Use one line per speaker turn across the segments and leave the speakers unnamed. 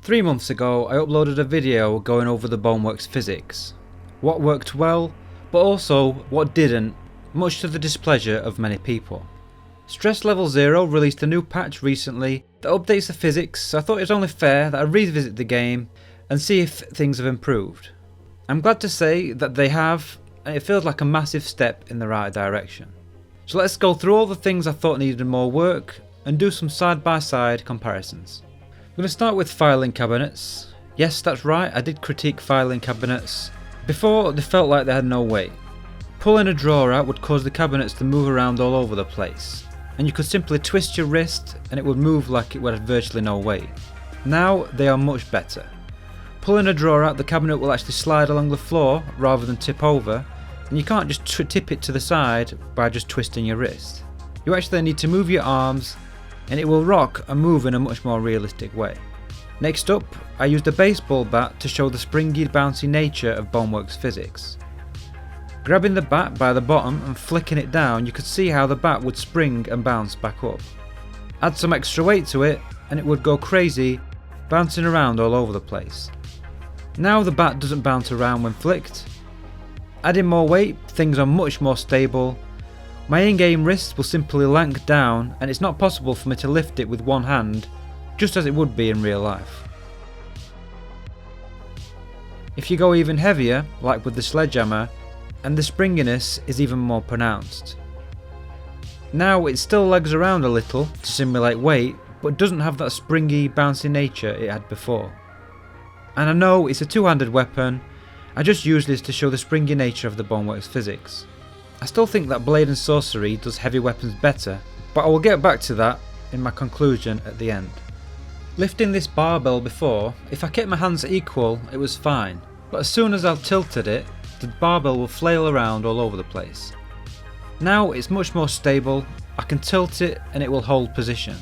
3 months ago I uploaded a video going over the Boneworks physics. What worked well, but also what didn't, much to the displeasure of many people. Stress Level 0 released a new patch recently that updates the physics, so I thought it was only fair that I revisit the game and see if things have improved. I'm glad to say that they have, and it feels like a massive step in the right direction. So let's go through all the things I thought needed more work and do some side-by-side comparisons. I'm going to start with filing cabinets. Yes, that's right, I did critique filing cabinets. Before, they felt like they had no weight. Pulling a drawer out would cause the cabinets to move around all over the place, and you could simply twist your wrist and it would move like it had virtually no weight. Now they are much better. Pulling a drawer out, the cabinet will actually slide along the floor rather than tip over, and you can't just tip it to the side by just twisting your wrist. You actually need to move your arms, and it will rock and move in a much more realistic way. Next up, I used a baseball bat to show the springy, bouncy nature of Boneworks physics. Grabbing the bat by the bottom and flicking it down, you could see how the bat would spring and bounce back up. Add some extra weight to it and it would go crazy, bouncing around all over the place. Now the bat doesn't bounce around when flicked. Adding more weight, things are much more stable. My in-game wrist will simply lank down and it's not possible for me to lift it with one hand, just as it would be in real life. If you go even heavier, like with the sledgehammer, and the springiness is even more pronounced. Now it still legs around a little to simulate weight, but doesn't have that springy, bouncy nature it had before. And I know it's a two-handed weapon, I just use this to show the springy nature of the Boneworks physics. I still think that blade and sorcery does heavy weapons better, but I will get back to that in my conclusion at the end. Lifting this barbell before, if I kept my hands equal it was fine, but as soon as I tilted it, the barbell will flail around all over the place. Now it's much more stable, I can tilt it and it will hold position.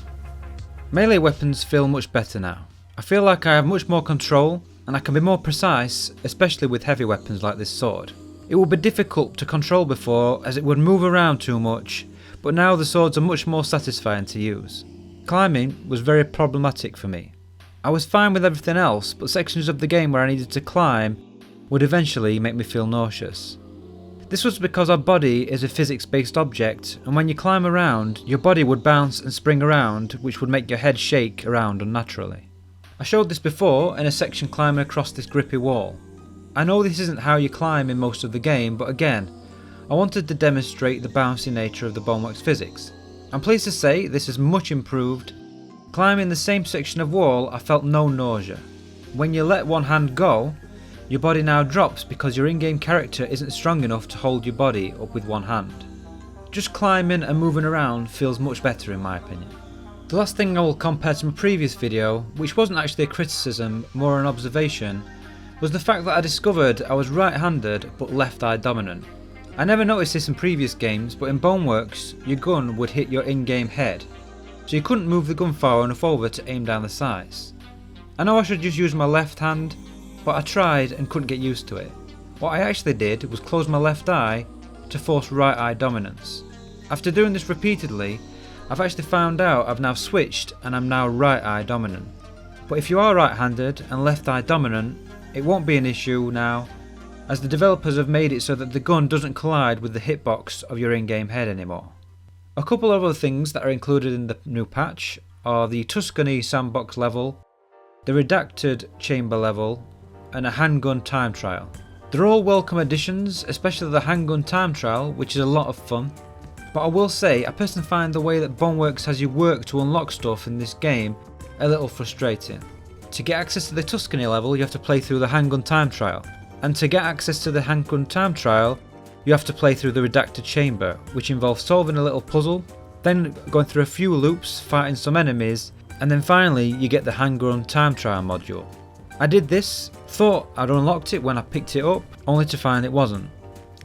Melee weapons feel much better now. I feel like I have much more control and I can be more precise, especially with heavy weapons like this sword. It would be difficult to control before as it would move around too much, but now the swords are much more satisfying to use. Climbing was very problematic for me. I was fine with everything else, but sections of the game where I needed to climb would eventually make me feel nauseous. This was because our body is a physics-based object, and when you climb around, your body would bounce and spring around, which would make your head shake around unnaturally. I showed this before in a section climbing across this grippy wall. I know this isn't how you climb in most of the game, but again, I wanted to demonstrate the bouncy nature of the Boneworks physics. I'm pleased to say this is much improved. Climbing the same section of wall, I felt no nausea. When you let one hand go, your body now drops because your in-game character isn't strong enough to hold your body up with one hand. Just climbing and moving around feels much better in my opinion. The last thing I will compare to my previous video, which wasn't actually a criticism, more an observation, was the fact that I discovered I was right-handed but LeftEye Dominant. I never noticed this in previous games, but in Boneworks, your gun would hit your in-game head, so you couldn't move the gun far enough over to aim down the sights. I know I should just use my left hand, but I tried and couldn't get used to it. What I actually did was close my left eye to force right-eye dominance. After doing this repeatedly, I've actually found out I've now switched and I'm now right-eye dominant. But if you are right-handed and left-eye dominant, it won't be an issue now, as the developers have made it so that the gun doesn't collide with the hitbox of your in-game head anymore. A couple of other things that are included in the new patch are the Tuscany Sandbox level, the Redacted Chamber level, and a handgun time trial. They're all welcome additions, especially the handgun time trial, which is a lot of fun. But I will say, I personally find the way that Boneworks has you work to unlock stuff in this game a little frustrating. To get access to the Tuscany level, you have to play through the handgun time trial. And to get access to the handgun time trial, you have to play through the Redacted Chamber, which involves solving a little puzzle, then going through a few loops, fighting some enemies, and then finally you get the handgun time trial module. I did this, thought I'd unlocked it when I picked it up, only to find it wasn't.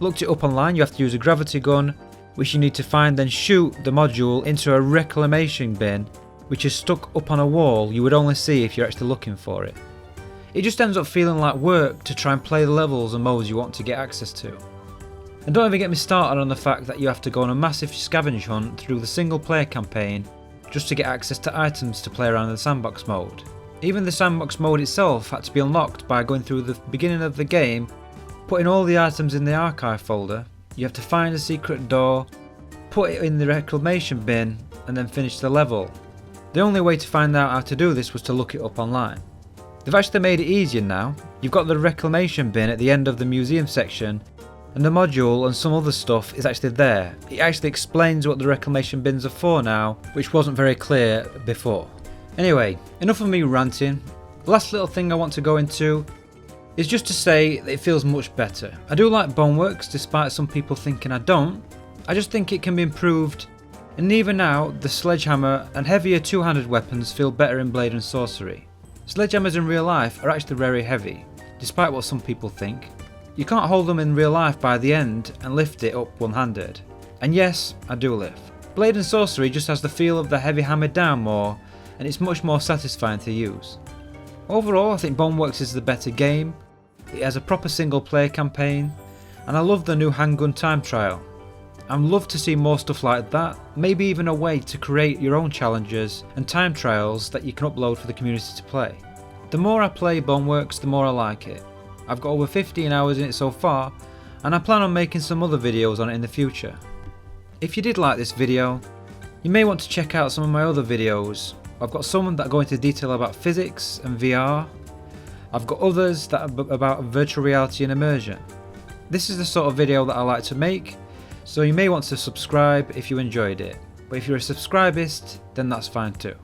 Looked it up online, you have to use a gravity gun, which you need to find then shoot the module into a reclamation bin, which is stuck up on a wall you would only see if you're actually looking for it. It just ends up feeling like work to try and play the levels and modes you want to get access to. And don't even get me started on the fact that you have to go on a massive scavenge hunt through the single player campaign just to get access to items to play around in the Sandbox Mode. Even the Sandbox Mode itself had to be unlocked by going through the beginning of the game, putting all the items in the archive folder. You have to find a secret door, put it in the reclamation bin, and then finish the level. The only way to find out how to do this was to look it up online. They've actually made it easier now. You've got the reclamation bin at the end of the museum section, and the module and some other stuff is actually there. It actually explains what the reclamation bins are for now, which wasn't very clear before. Anyway, enough of me ranting. The last little thing I want to go into is just to say that it feels much better. I do like Boneworks, despite some people thinking I don't. I just think it can be improved, and even now the sledgehammer and heavier two-handed weapons feel better in Blade and Sorcery. Sledgehammers in real life are actually very heavy, despite what some people think. You can't hold them in real life by the end and lift it up one-handed. And yes, I do lift. Blade and Sorcery just has the feel of the heavy hammered down more, and it's much more satisfying to use. Overall, I think Boneworks is the better game. It has a proper single player campaign, and I love the new handgun time trial. I'd love to see more stuff like that, maybe even a way to create your own challenges and time trials that you can upload for the community to play. The more I play Boneworks, the more I like it. I've got over 15 hours in it so far, and I plan on making some other videos on it in the future. If you did like this video, you may want to check out some of my other videos. I've got some that go into detail about physics and VR. I've got others that are about virtual reality and immersion. This is the sort of video that I like to make, so you may want to subscribe if you enjoyed it. But if you're a subscribist, then that's fine too.